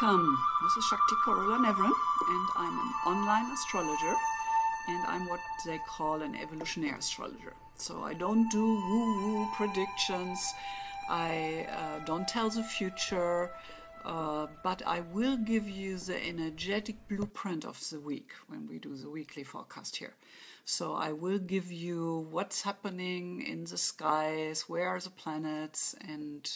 Welcome. This is Shakti Carola Navran, and I'm an online astrologer, and I'm what they call an evolutionary astrologer. So I don't do woo-woo predictions, I don't tell the future, but I will give you the energetic blueprint of the week when we do the weekly forecast here. So I will give you what's happening in the skies, where are the planets, and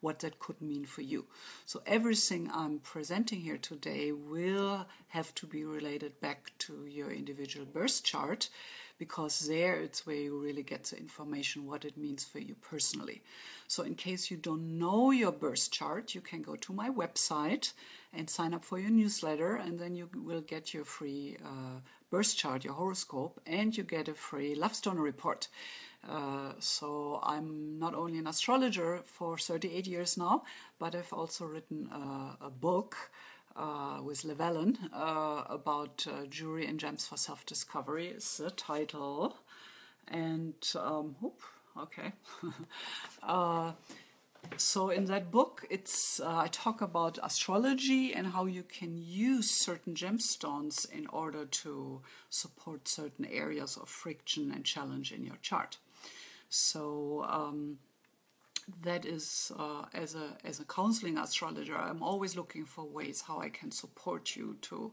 what that could mean for you. So everything I'm presenting here today will have to be related back to your individual birth chart, because there it's where you really get the information, what it means for you personally. So in case you don't know your birth chart, you can go to my website and sign up for your newsletter, and then you will get your free birth chart, your horoscope, and you get a free love stone report. So I'm not only an astrologer for 38 years now, but I've also written a book with Llewellyn about jewelry and gems for self-discovery is the title. And okay. So in that book, I talk about astrology and how you can use certain gemstones in order to support certain areas of friction and challenge in your chart. So that is, as a counseling astrologer, I'm always looking for ways how I can support you to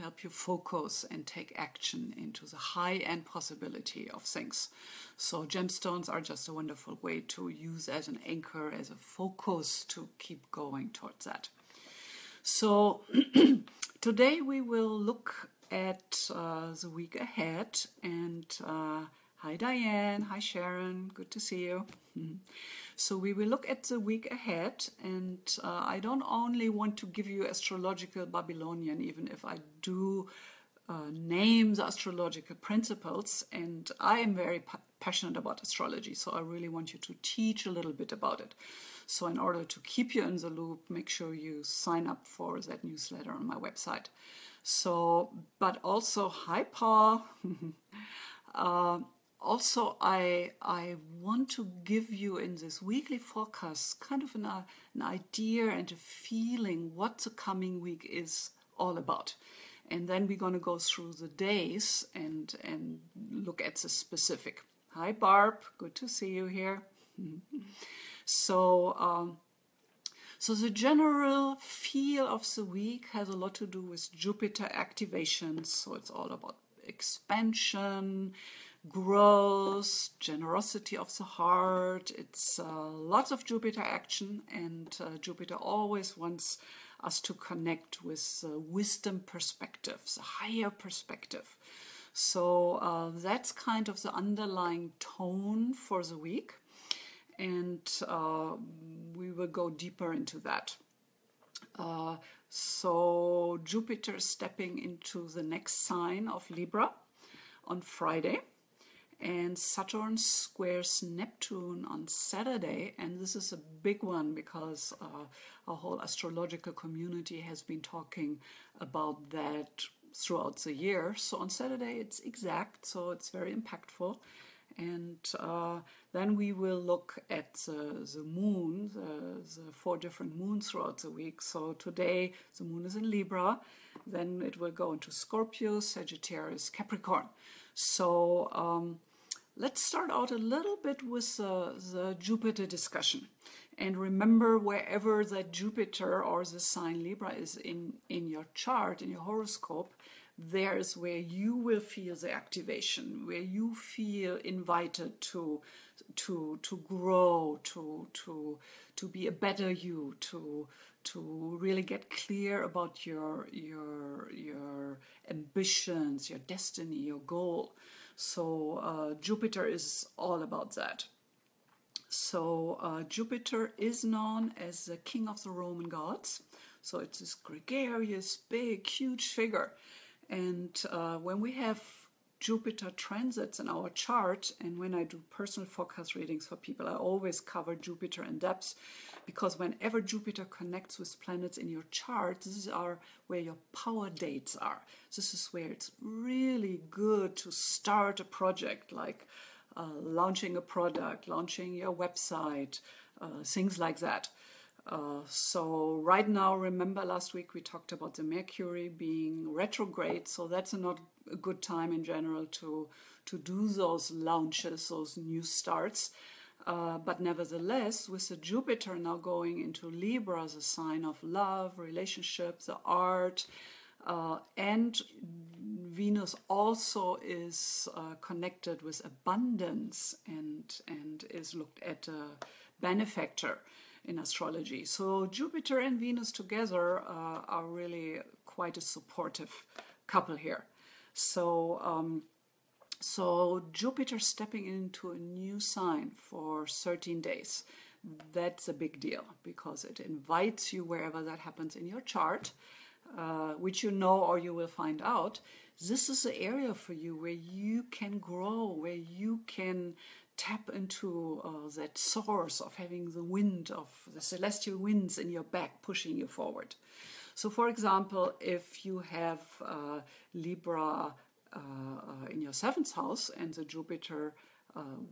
help you focus and take action into the high-end possibility of things. So gemstones are just a wonderful way to use as an anchor, as a focus to keep going towards that. So today we will look at the week ahead, and hi Diane, hi Sharon, good to see you. So we will look at the week ahead, and I don't only want to give you astrological Babylonian, even if I do name the astrological principles, and I am very passionate about astrology, so I really want you to teach a little bit about it. So in order to keep you in the loop, make sure you sign up for that newsletter on my website. So, but also, hi Paul. Also, I want to give you in this weekly forecast kind of an idea and a feeling what the coming week is all about. And then we're going to go through the days and look at the specific. Hi Barb, good to see you here. So the general feel of the week has a lot to do with Jupiter activations. So it's all about expansion, growth, generosity of the heart. It's lots of Jupiter action, and Jupiter always wants us to connect with the wisdom perspective, the higher perspective. So that's kind of the underlying tone for the week, and we will go deeper into that. So Jupiter stepping into the next sign of Libra on Friday, and Saturn squares Neptune on Saturday, and this is a big one because our whole astrological community has been talking about that throughout the year. So on Saturday it's exact, so it's very impactful. And then we will look at the moon, the 4 different moons throughout the week. So today the moon is in Libra, then it will go into Scorpio, Sagittarius, Capricorn. So let's start out a little bit with the Jupiter discussion. And remember, wherever that Jupiter or the sign Libra is in your chart, in your horoscope, there is where you will feel the activation, where you feel invited to grow, to be a better you, to really get clear about your ambitions, your destiny, your goal. So Jupiter is all about that. So Jupiter is known as the king of the Roman gods. So it's this gregarious, big, huge figure. And when we have Jupiter transits in our chart, and when I do personal forecast readings for people, I always cover Jupiter in depth, because whenever Jupiter connects with planets in your chart, these are where your power dates are. This is where it's really good to start a project, like launching a product, launching your website, things like that. So right now, remember last week we talked about the Mercury being retrograde, so that's not a good time in general to do those launches, those new starts. But nevertheless, with the Jupiter now going into Libra, the sign of love, relationships, the art, and Venus also is connected with abundance and is looked at a benefactor in astrology. So Jupiter and Venus together are really quite a supportive couple here. So Jupiter stepping into a new sign for 13 days. That's a big deal because it invites you wherever that happens in your chart, which you know or you will find out. This is the area for you where you can grow, where you can tap into that source of having the wind of the celestial winds in your back pushing you forward. So for example, if you have Libra in your 7th house and the Jupiter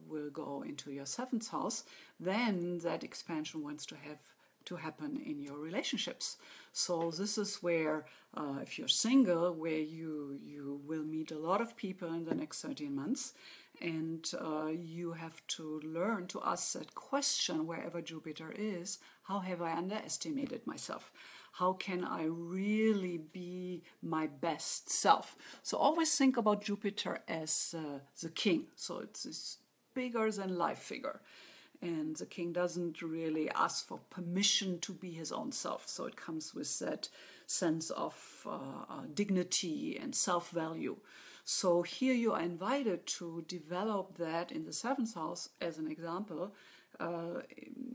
will go into your 7th house, then that expansion wants to happen in your relationships. So this is where, if you're single, where you will meet a lot of people in the next 13 months, and you have to learn to ask that question wherever Jupiter is: how have I underestimated myself? How can I really be my best self? So always think about Jupiter as the king. So it's this bigger than life figure. And the king doesn't really ask for permission to be his own self. So it comes with that sense of dignity and self-value. So here you are invited to develop that in the 7th house, as an example,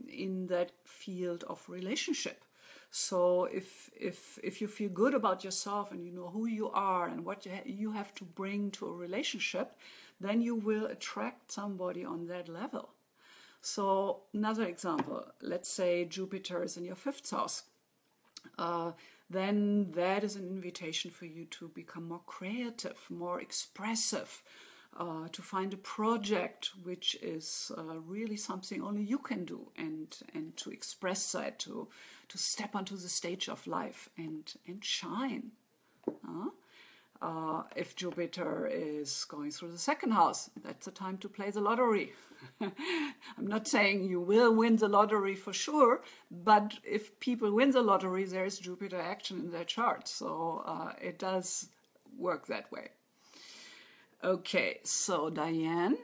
in that field of relationship. So if you feel good about yourself and you know who you are and what you have to bring to a relationship, then you will attract somebody on that level. So another example, let's say Jupiter is in your 5th house. Then that is an invitation for you to become more creative, more expressive, to find a project which is really something only you can do, and to express that, to step onto the stage of life and shine. If Jupiter is going through the 2nd house, that's the time to play the lottery. I'm not saying you will win the lottery for sure, but if people win the lottery, there's Jupiter action in their chart. So it does work that way. Okay, so Diane,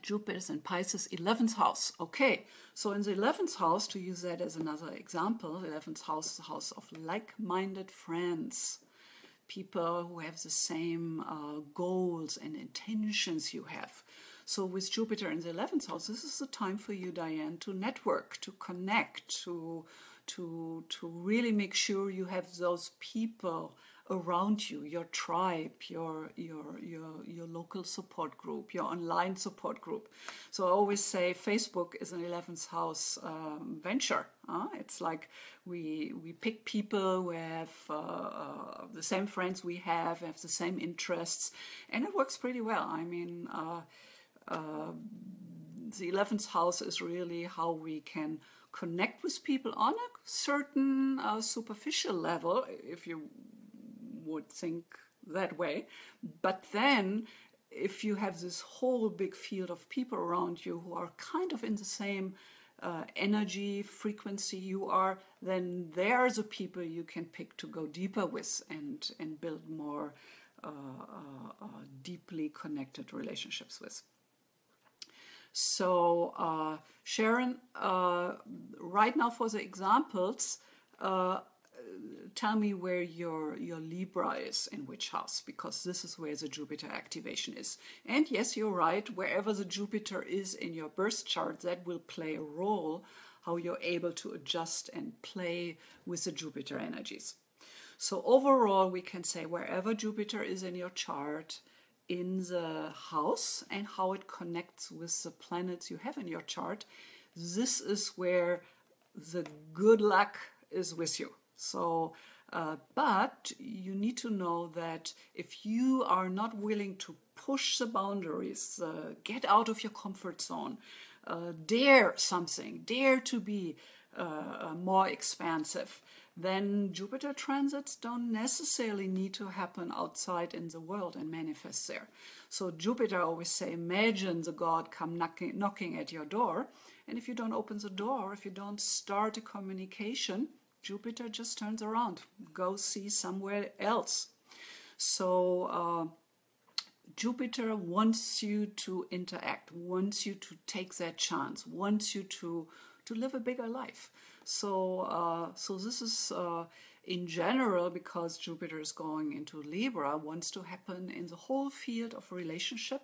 Jupiter is in Pisces, 11th house. Okay, so in the 11th house, to use that as another example, the 11th house is the house of like-minded friends. People who have the same goals and intentions you have. So with Jupiter in the 11th house, this is the time for you, Diane, to network, to connect, to really make sure you have those people around you, your tribe, your local support group, your online support group. So I always say Facebook is an 11th house venture. It's like we pick people who have the same friends we have the same interests, and it works pretty well. I mean, the 11th house is really how we can connect with people on a certain superficial level, if you would think that way. But then if you have this whole big field of people around you who are kind of in the same energy frequency you are, then they're the people you can pick to go deeper with and build more deeply connected relationships with. So Sharon, right now for the examples, tell me where your Libra is, in which house, because this is where the Jupiter activation is. And yes, you're right, wherever the Jupiter is in your birth chart, that will play a role, how you're able to adjust and play with the Jupiter energies. So overall, we can say wherever Jupiter is in your chart, in the house, and how it connects with the planets you have in your chart, this is where the good luck is with you. So, but you need to know that if you are not willing to push the boundaries, get out of your comfort zone, dare something, dare to be more expansive, then Jupiter transits don't necessarily need to happen outside in the world and manifest there. So Jupiter, I always say, imagine the god come knocking at your door, and if you don't open the door, if you don't start a communication, Jupiter just turns around, go see somewhere else. So Jupiter wants you to interact, wants you to take that chance, wants you to live a bigger life. So this is in general, because Jupiter is going into Libra, wants to happen in the whole field of relationship,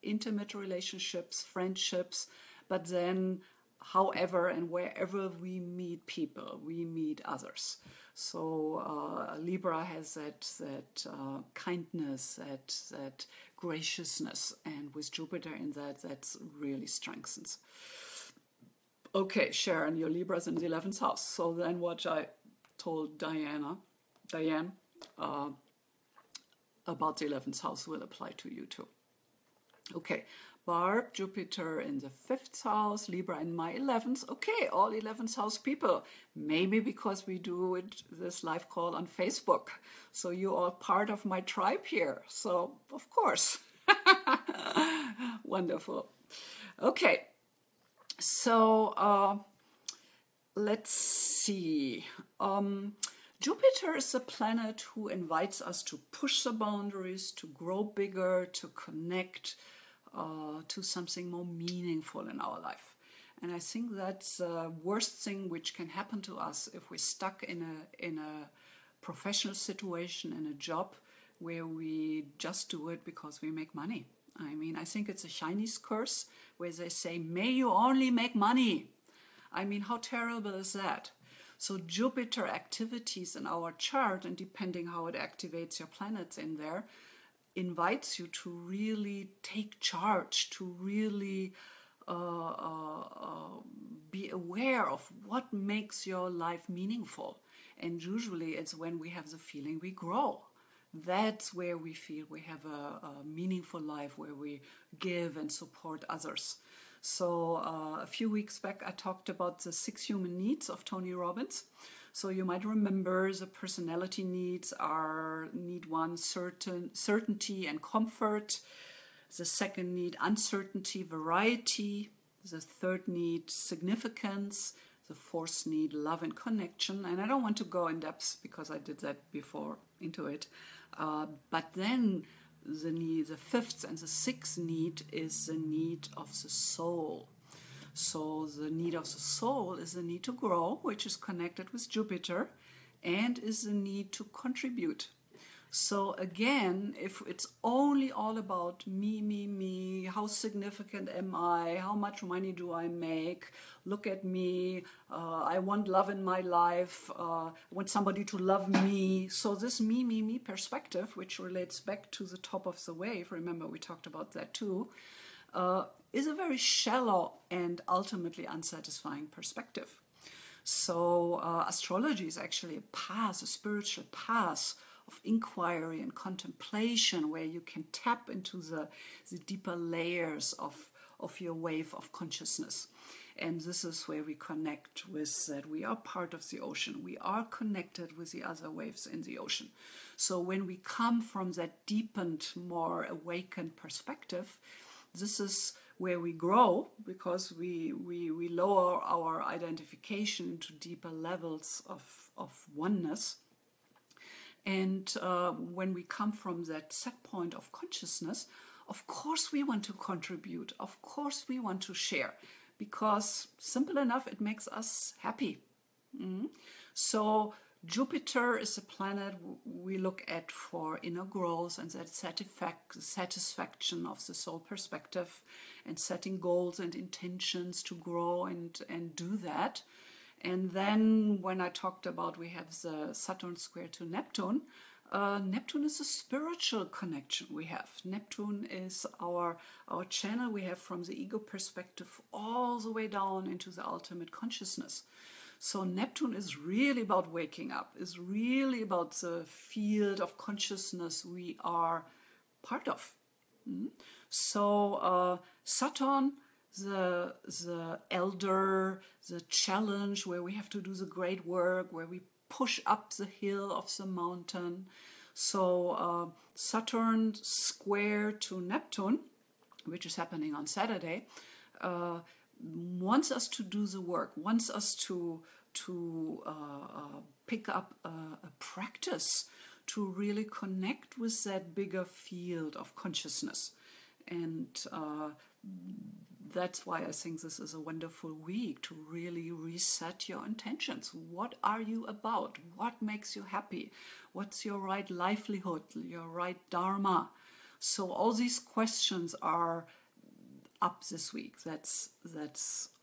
intimate relationships, friendships, but then however and wherever we meet people, we meet others. So Libra has that kindness, that graciousness, and with Jupiter in that really strengthens. Okay, Sharon, your Libra's in the 11th house. So then what I told Diane about the 11th house will apply to you too. Okay, Barb, Jupiter in the 5th house, Libra in my 11th. Okay, all 11th house people. Maybe because we do this live call on Facebook. So you are part of my tribe here. So, of course. Wonderful. Okay, so let's see. Jupiter is a planet who invites us to push the boundaries, to grow bigger, to connect to something more meaningful in our life. And I think that's the worst thing which can happen to us if we're stuck in a professional situation, in a job where we just do it because we make money. I mean, I think it's a Chinese curse where they say, may you only make money. I mean, how terrible is that? So Jupiter activities in our chart, and depending how it activates your planets in there, invites you to really take charge, to really be aware of what makes your life meaningful. And usually it's when we have the feeling we grow. That's where we feel we have a meaningful life, where we give and support others. So a few weeks back, I talked about the 6 human needs of Tony Robbins. So you might remember the personality needs are need 1, certainty and comfort. The second need, uncertainty, variety. The third need, significance. The fourth need, love and connection. And I don't want to go in depth because I did that before into it. But then the fifth and the sixth need is the need of the soul. So the need of the soul is the need to grow, which is connected with Jupiter, and is the need to contribute. So again, if it's only all about me, how significant am I, how much money do I make, look at me, I want love in my life, I want somebody to love me. So this me perspective, which relates back to the top of the wave, remember we talked about that too, is a very shallow and ultimately unsatisfying perspective. So astrology is actually a path, a spiritual path of inquiry and contemplation, where you can tap into the deeper layers of your wave of consciousness. And this is where we connect with that we are part of the ocean. We are connected with the other waves in the ocean. So when we come from that deepened, more awakened perspective, this is where we grow, because we lower our identification into deeper levels of oneness. And when we come from that set point of consciousness, of course we want to contribute, of course we want to share, because simple enough, it makes us happy. So Jupiter is a planet we look at for inner growth and that satisfaction of the soul perspective, and setting goals and intentions to grow and do that. And then when I talked about we have the Saturn square to Neptune, Neptune is a spiritual connection we have. Neptune is our channel we have from the ego perspective all the way down into the ultimate consciousness. So Neptune is really about waking up, is really about the field of consciousness we are part of. So Saturn, the elder, the challenge, where we have to do the great work, where we push up the hill of the mountain. So Saturn square to Neptune, which is happening on Saturday, wants us to do the work, wants us to pick up a practice to really connect with that bigger field of consciousness. And that's why I think this is a wonderful week to really reset your intentions. What are you about? What makes you happy? What's your right livelihood, your right dharma? So all these questions are up this week. That's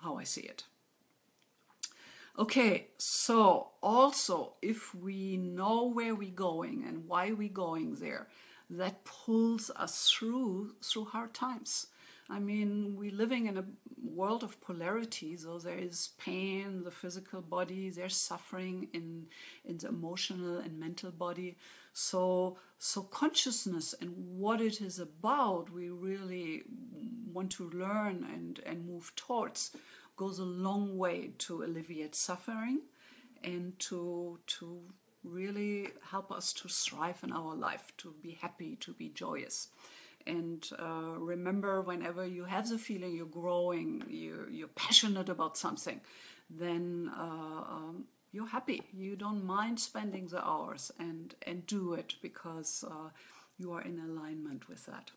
how I see it. Okay, so also if we know where we're going and why we're going there, that pulls us through hard times. I mean, we're living in a world of polarity, so there is pain in the physical body, there's suffering in the emotional and mental body. So consciousness and what it is about, we really want to learn and move towards, goes a long way to alleviate suffering and to really help us to thrive in our life, to be happy, to be joyous. And remember, whenever you have the feeling you're growing, you're passionate about something, then you're happy. You don't mind spending the hours and do it because you are in alignment with that.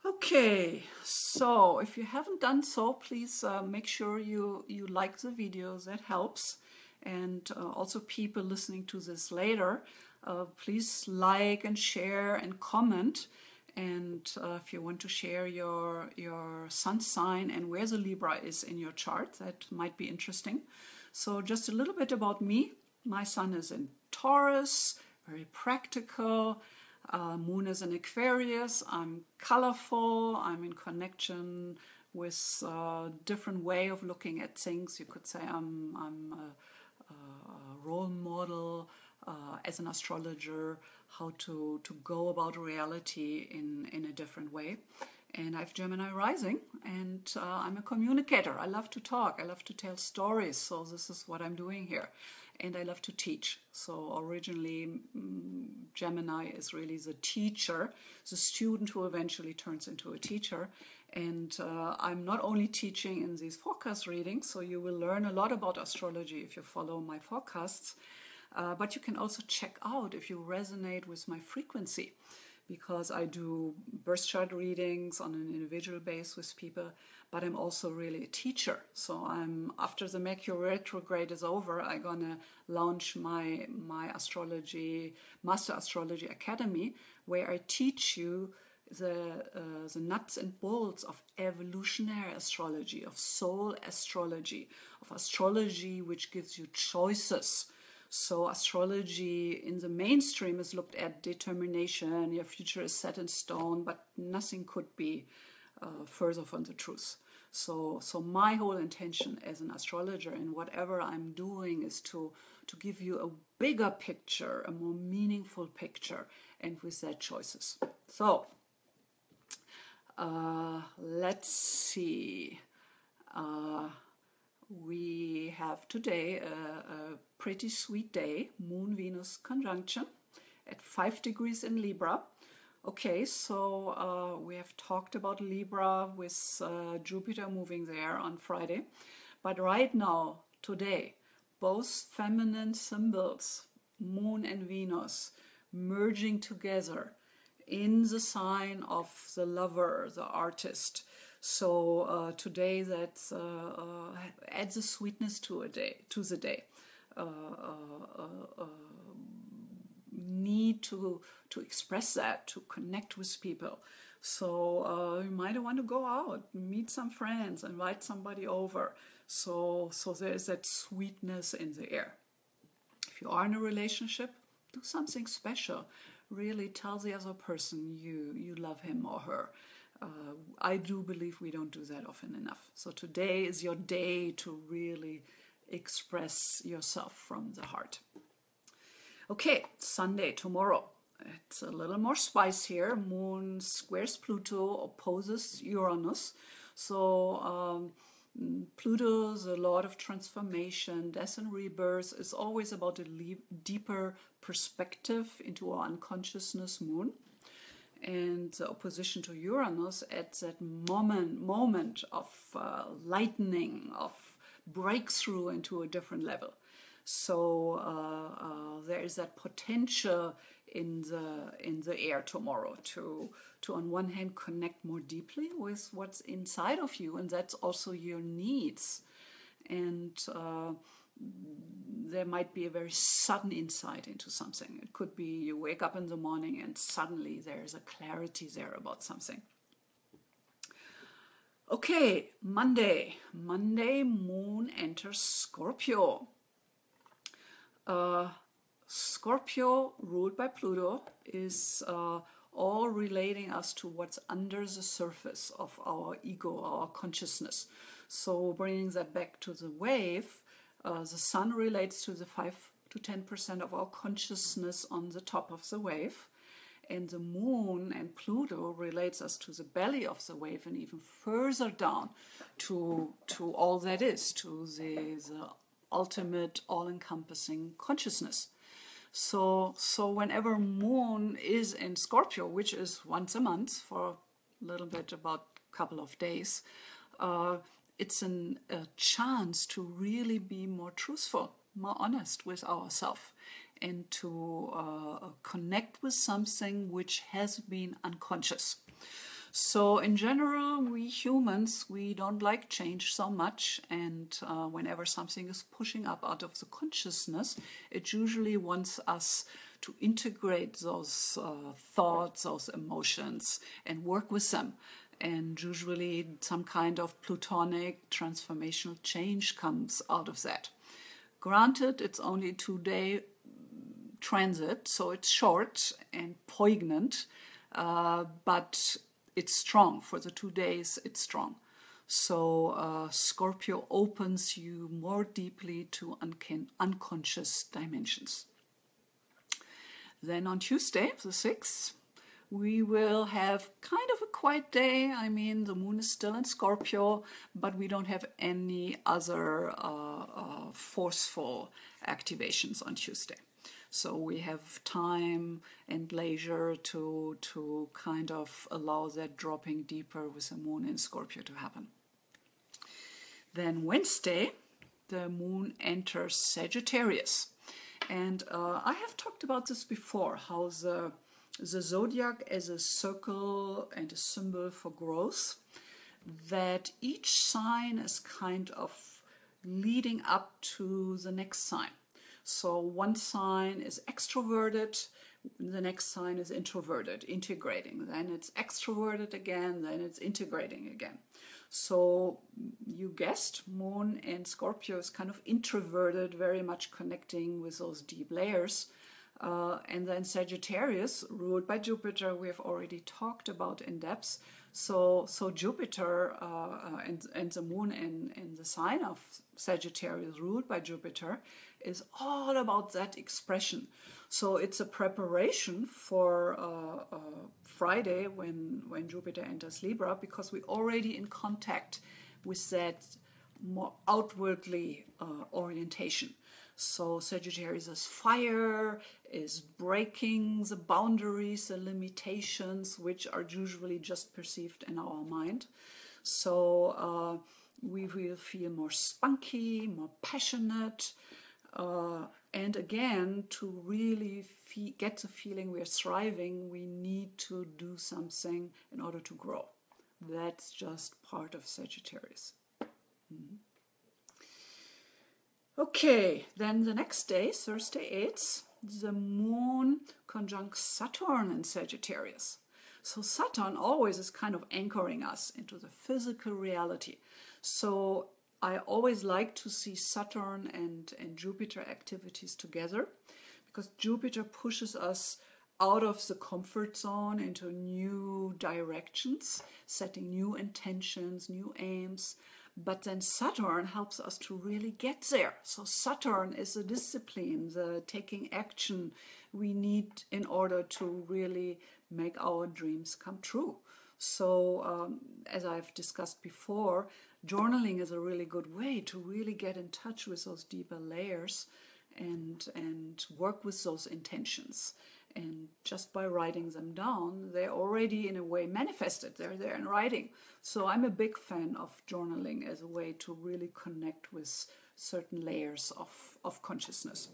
Okay, so if you haven't done so, please make sure you like the videos. That helps. And also people listening to this later, please like and share and comment. And if you want to share your sun sign and where the Libra is in your chart, that might be interesting. So just a little bit about me. My sun is in Taurus, very practical. Moon is in Aquarius. I'm colorful. I'm in connection with a different way of looking at things. You could say I'm a role model as an astrologer, how to go about reality in a different way. And I have Gemini rising, and I'm a communicator. I love to talk. I love to tell stories. So this is what I'm doing here. And I love to teach. So originally, Gemini is really the teacher, the student who eventually turns into a teacher. And I'm not only teaching in these forecast readings, so you will learn a lot about astrology if you follow my forecasts, but you can also check out if you resonate with my frequency, because I do birth chart readings on an individual basis with people, but I'm also really a teacher. So after the Mercury retrograde is over, I'm gonna launch my astrology, Master Astrology Academy, where I teach you the nuts and bolts of evolutionary astrology, of soul astrology, of astrology which gives you choices. So astrology in the mainstream is looked at determination, your future is set in stone, but nothing could be further from the truth. So my whole intention as an astrologer in whatever I'm doing is to give you a bigger picture, a more meaningful picture, and with that choices. So let's see. We have today a pretty sweet day, Moon-Venus conjunction at 5 degrees in Libra. Okay, so we have talked about Libra with Jupiter moving there on Friday. But right now, today, both feminine symbols, Moon and Venus, merging together in the sign of the lover, the artist. So today that adds a sweetness to the day. Need to express that, to connect with people. So you might want to go out, meet some friends, invite somebody over. So there's that sweetness in the air. If you are in a relationship, do something special. Really tell the other person you love him or her. I do believe we don't do that often enough. So today is your day to really express yourself from the heart. Okay, Sunday, tomorrow. it's a little more spice here. Moon squares Pluto, opposes Uranus. So Pluto's a lot of transformation, death and rebirth. Is always about a deeper perspective into our unconsciousness, Moon. And the opposition to Uranus at that moment of lightening, of breakthrough into a different level. So there is that potential in the air tomorrow to on one hand connect more deeply with what's inside of you, and that's also your needs. And there might be a very sudden insight into something. It could be you wake up in the morning and suddenly there's a clarity there about something. Okay, Monday. Monday, Moon enters Scorpio. Scorpio, ruled by Pluto, is all relating us to what's under the surface of our ego, our consciousness. So bringing that back to the wave, the sun relates to the 5 to 10% of our consciousness on the top of the wave. And the moon and Pluto relates us to the belly of the wave and even further down to all that is, to the ultimate all-encompassing consciousness. So whenever moon is in Scorpio, which is once a month for a little bit, about a couple of days, it's a chance to really be more truthful, more honest with ourselves, and to connect with something which has been unconscious. So in general, we humans, we don't like change so much, and whenever something is pushing up out of the consciousness, it usually wants us to integrate those thoughts, those emotions, and work with them. And usually some kind of plutonic transformational change comes out of that. Granted, it's only a 2-day transit, so it's short and poignant, but it's strong. For the 2 days, it's strong. So Scorpio opens you more deeply to unconscious dimensions. Then on Tuesday, the 6th, we will have kind of a quiet day. I mean, the moon is still in Scorpio, but we don't have any other forceful activations on Tuesday. So we have time and leisure to kind of allow that dropping deeper with the moon in Scorpio to happen. Then Wednesday, the moon enters Sagittarius. And I have talked about this before, how the zodiac as a circle and a symbol for growth, that each sign is kind of leading up to the next sign. So one sign is extroverted, the next sign is introverted, integrating. Then it's extroverted again, then it's integrating again. So you guessed, moon and Scorpio is kind of introverted, very much connecting with those deep layers. And then Sagittarius, ruled by Jupiter, we have already talked about in depth. So Jupiter and the moon in the sign of Sagittarius, ruled by Jupiter, is all about that expression. So it's a preparation for Friday when Jupiter enters Libra, because we're already in contact with that more outwardly orientation. So Sagittarius is fire, is breaking the boundaries, the limitations, which are usually just perceived in our mind. So we will feel more spunky, more passionate, and again, to really get the feeling we're thriving, we need to do something in order to grow. That's just part of Sagittarius. Mm-hmm. Okay, then the next day, Thursday 8th, the moon conjuncts Saturn in Sagittarius. So Saturn always is kind of anchoring us into the physical reality. So I always like to see Saturn and Jupiter activities together, because Jupiter pushes us out of the comfort zone into new directions, setting new intentions, new aims. But then Saturn helps us to really get there. So Saturn is the discipline, the taking action we need in order to really make our dreams come true. So as I've discussed before, journaling is a really good way to really get in touch with those deeper layers and work with those intentions. And just by writing them down, they're already in a way manifested. They're there in writing. So I'm a big fan of journaling as a way to really connect with certain layers of consciousness.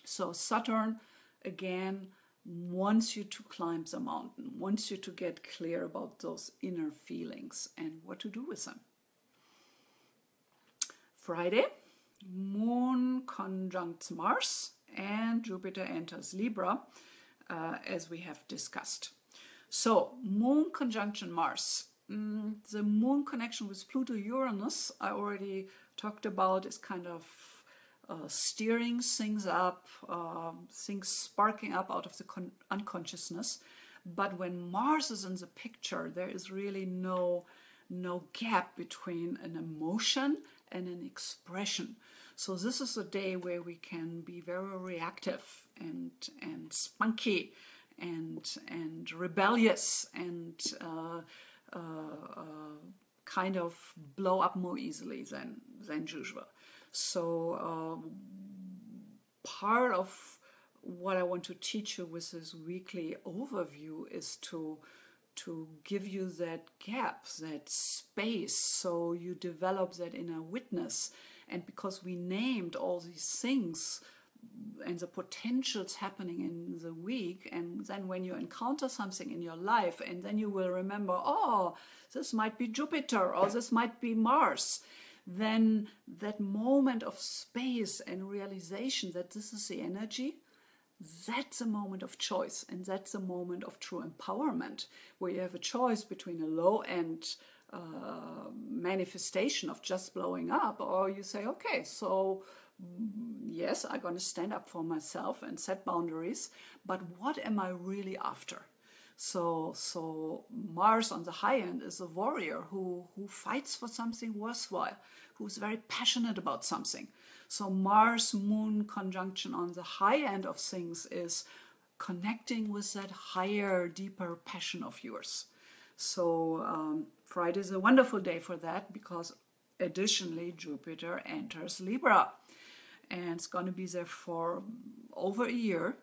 So Saturn, again, wants you to climb the mountain, wants you to get clear about those inner feelings and what to do with them. Friday, Moon conjuncts Mars and Jupiter enters Libra, as we have discussed. So, Moon conjunction Mars. The Moon connection with Pluto-Uranus, I already talked about, is kind of steering things up, things sparking up out of the unconsciousness. But when Mars is in the picture, there is really no gap between an emotion and an expression. So this is a day where we can be very reactive and spunky and rebellious and kind of blow up more easily than usual. So part of what I want to teach you with this weekly overview is to give you that gap, that space, so you develop that inner witness. And because we named all these things and the potentials happening in the week, and then when you encounter something in your life, and then you will remember, oh, this might be Jupiter or this might be Mars, then that moment of space and realization that this is the energy, that's a moment of choice, and that's a moment of true empowerment, where you have a choice between a low-end manifestation of just blowing up, or you say, okay, so yes, I'm going to stand up for myself and set boundaries, but what am I really after? So Mars on the high end is a warrior who fights for something worthwhile, who's very passionate about something. So Mars Moon conjunction on the high end of things is connecting with that higher, deeper passion of yours. So Friday is a wonderful day for that, because additionally Jupiter enters Libra, and it's going to be there for over a year.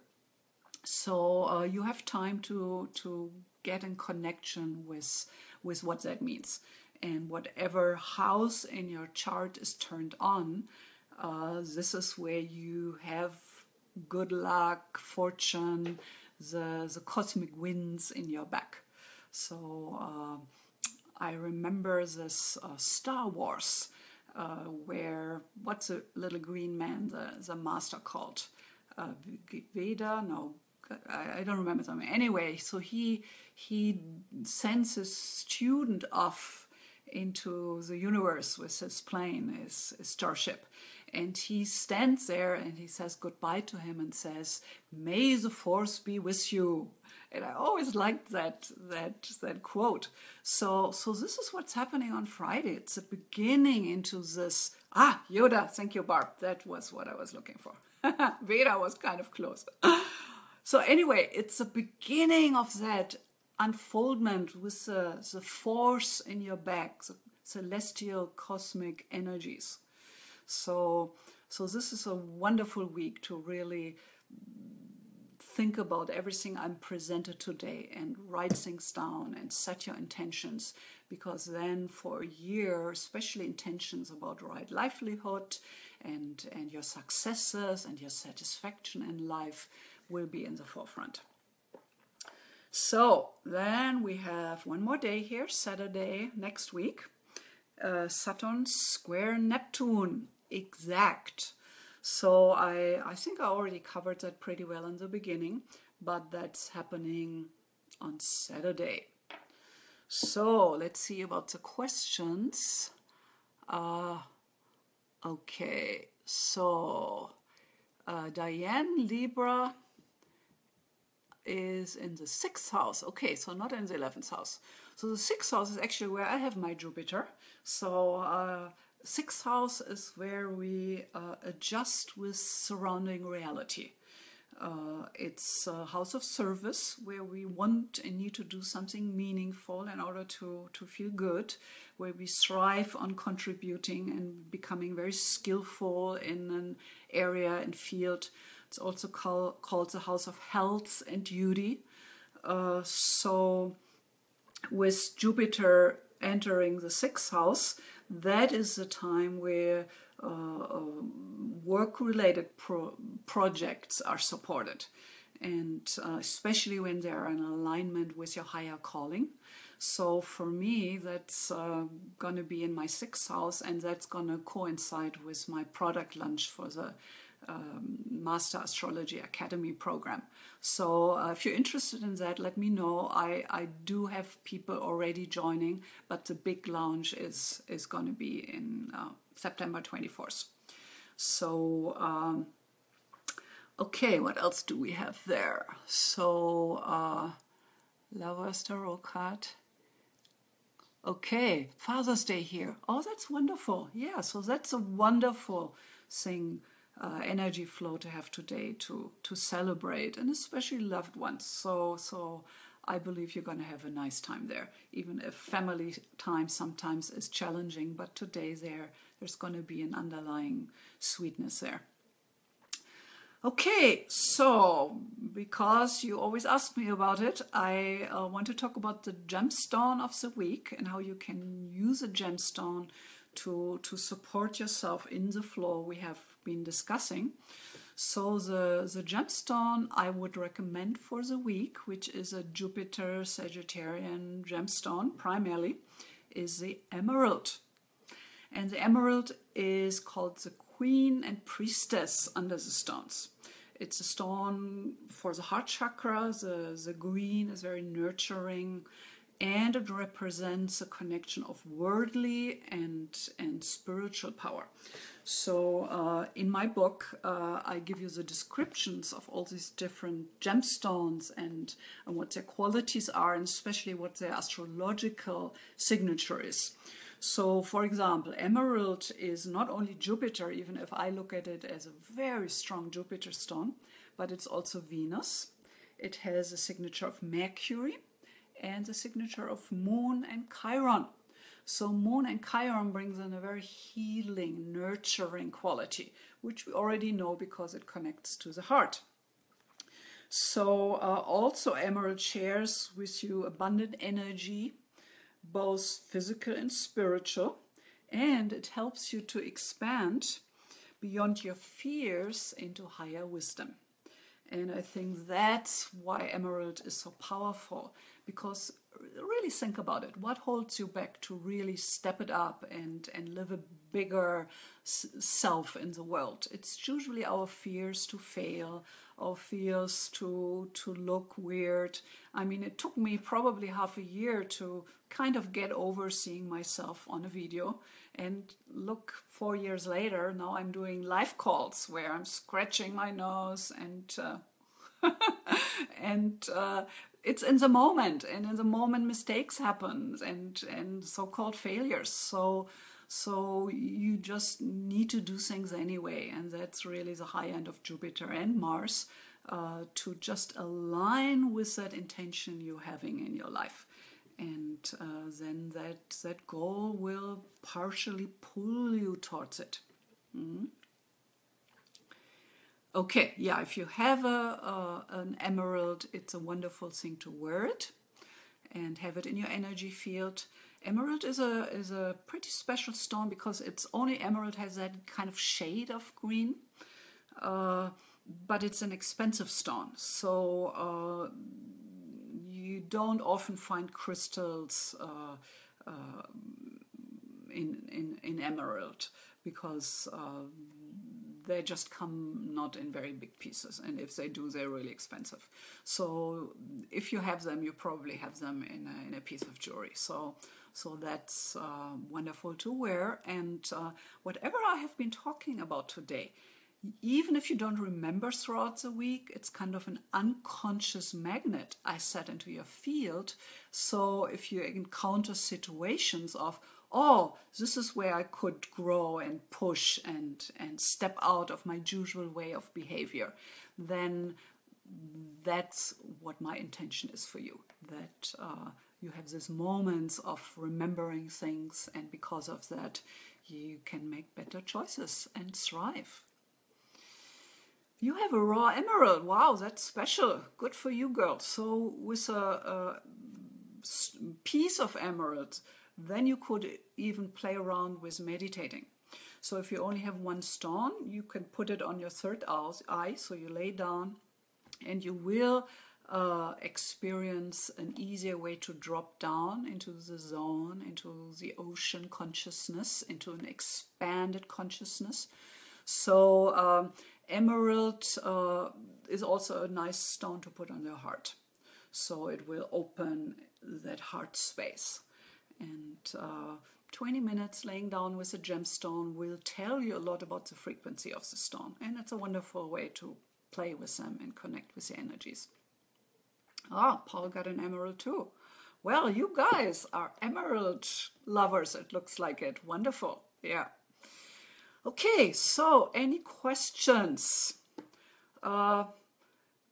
So you have time to get in connection with what that means. And whatever house in your chart is turned on, this is where you have good luck, fortune, the cosmic winds in your back. So I remember this Star Wars, where, what's the little green man, the master called? Veda? No, I don't remember something. Anyway, so he sends his student off into the universe with his plane, his starship. And he stands there and he says goodbye to him and says, "May the force be with you." And I always liked that quote. So this is what's happening on Friday. It's a beginning into this. Yoda, thank you, Barb. That was what I was looking for. Veda was kind of close. So anyway, it's the beginning of that unfoldment with the force in your back, the celestial cosmic energies. So this is a wonderful week to really think about everything I'm presented today and write things down and set your intentions, because then for a year, especially intentions about right livelihood and your successes and your satisfaction in life will be in the forefront. So then we have one more day here, Saturday next week. Saturn square Neptune, exact. So I think I already covered that pretty well in the beginning, but that's happening on Saturday. So let's see about the questions. Okay, so Diane, Libra is in the 6th house. Okay, so not in the 11th house. So the sixth house is actually where I have my Jupiter. So sixth house is where we adjust with surrounding reality. It's a house of service where we want and need to do something meaningful in order to feel good, where we strive on contributing and becoming very skillful in an area and field. It's also called the house of health and duty. So with Jupiter entering the sixth house, that is the time where work-related projects are supported, and especially when they are in alignment with your higher calling. So for me, that's going to be in my sixth house, and that's going to coincide with my product launch for the Master Astrology Academy program. So if you're interested in that, let me know. I do have people already joining, but the big launch is going to be in September 24th. So okay, what else do we have there? So Lover's Tarot card. Okay, Father's Day here. Oh, that's wonderful. Yeah, so that's a wonderful thing, energy flow to have today to celebrate, and especially loved ones. So I believe you're going to have a nice time there, even if family time sometimes is challenging, but today there's going to be an underlying sweetness there. Okay, so because you always ask me about it, I want to talk about the gemstone of the week and how you can use a gemstone to support yourself in the flow we have been discussing. So the gemstone I would recommend for the week, which is a Jupiter Sagittarian gemstone primarily, is the emerald. And the emerald is called the Queen and Priestess under the stones. It's a stone for the heart chakra. The green is very nurturing, and it represents a connection of worldly and spiritual power. So in my book, I give you the descriptions of all these different gemstones and what their qualities are, and especially what their astrological signature is. So, for example, emerald is not only Jupiter, even if I look at it as a very strong Jupiter stone, but it's also Venus. It has a signature of Mercury and the signature of Moon and Chiron. So Moon and Chiron brings in a very healing, nurturing quality, which we already know because it connects to the heart. So also emerald shares with you abundant energy, both physical and spiritual, and it helps you to expand beyond your fears into higher wisdom. And I think that's why emerald is so powerful, because really think about it. What holds you back to really step it up and live a bigger self in the world? It's usually our fears to fail, our fears to look weird. I mean, it took me probably half a year to kind of get over seeing myself on a video. And look, 4 years later, now I'm doing live calls where I'm scratching my nose and it's in the moment, and in the moment mistakes happen and so-called failures. So you just need to do things anyway, and that's really the high end of Jupiter and Mars, to just align with that intention you're having in your life. And then that goal will partially pull you towards it. Okay, yeah, if you have an emerald, it's a wonderful thing to wear it and have it in your energy field. Emerald is a pretty special stone because it's only emerald has that kind of shade of green, but it's an expensive stone. So you don't often find crystals in emerald because they just come not in very big pieces, and if they do, they're really expensive. So if you have them, you probably have them in a piece of jewelry. So that's wonderful to wear. And whatever I have been talking about today, even if you don't remember throughout the week, it's kind of an unconscious magnet I set into your field. So if you encounter situations of, oh, this is where I could grow and push and step out of my usual way of behavior, then that's what my intention is for you, that you have these moments of remembering things, and because of that you can make better choices and thrive. You have a raw emerald. Wow, that's special. Good for you, girl. So with a piece of emerald, then you could even play around with meditating. So if you only have one stone, you can put it on your third eye. So you lay down and you will experience an easier way to drop down into the zone, into the ocean consciousness, into an expanded consciousness. So emerald is also a nice stone to put on your heart. So it will open that heart space. And 20 minutes laying down with a gemstone will tell you a lot about the frequency of the stone. And it's a wonderful way to play with them and connect with the energies. Ah, Paul got an emerald too. Well, you guys are emerald lovers, it looks like it. Wonderful. Yeah. Okay, so any questions?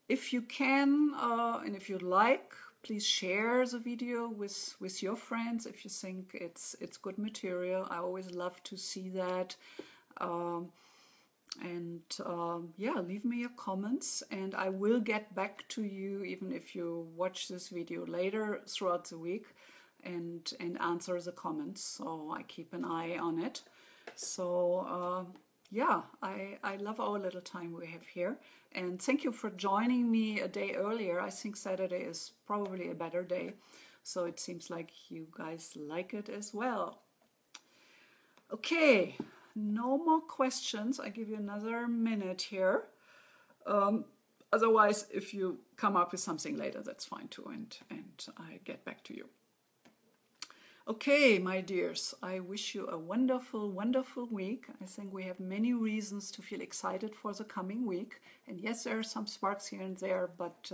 If you can, and if you'd like, please share the video with your friends if you think it's good material. I always love to see that. Yeah, leave me your comments and I will get back to you even if you watch this video later throughout the week and answer the comments. So I keep an eye on it. So yeah, I love our little time we have here, and thank you for joining me a day earlier. I think Saturday is probably a better day, so it seems like you guys like it as well. Okay, no more questions. I give you another minute here. Otherwise, if you come up with something later, that's fine too, and I get back to you. Okay, my dears, I wish you a wonderful, wonderful week. I think we have many reasons to feel excited for the coming week. And yes, there are some sparks here and there, but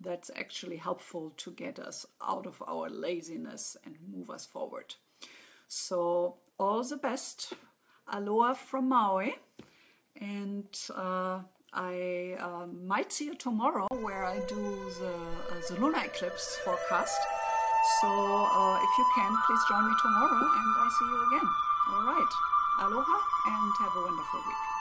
that's actually helpful to get us out of our laziness and move us forward. So all the best. Aloha from Maui. And I might see you tomorrow where I do the lunar eclipse forecast. So if you can, please join me tomorrow and I see you again. All right. Aloha and have a wonderful week.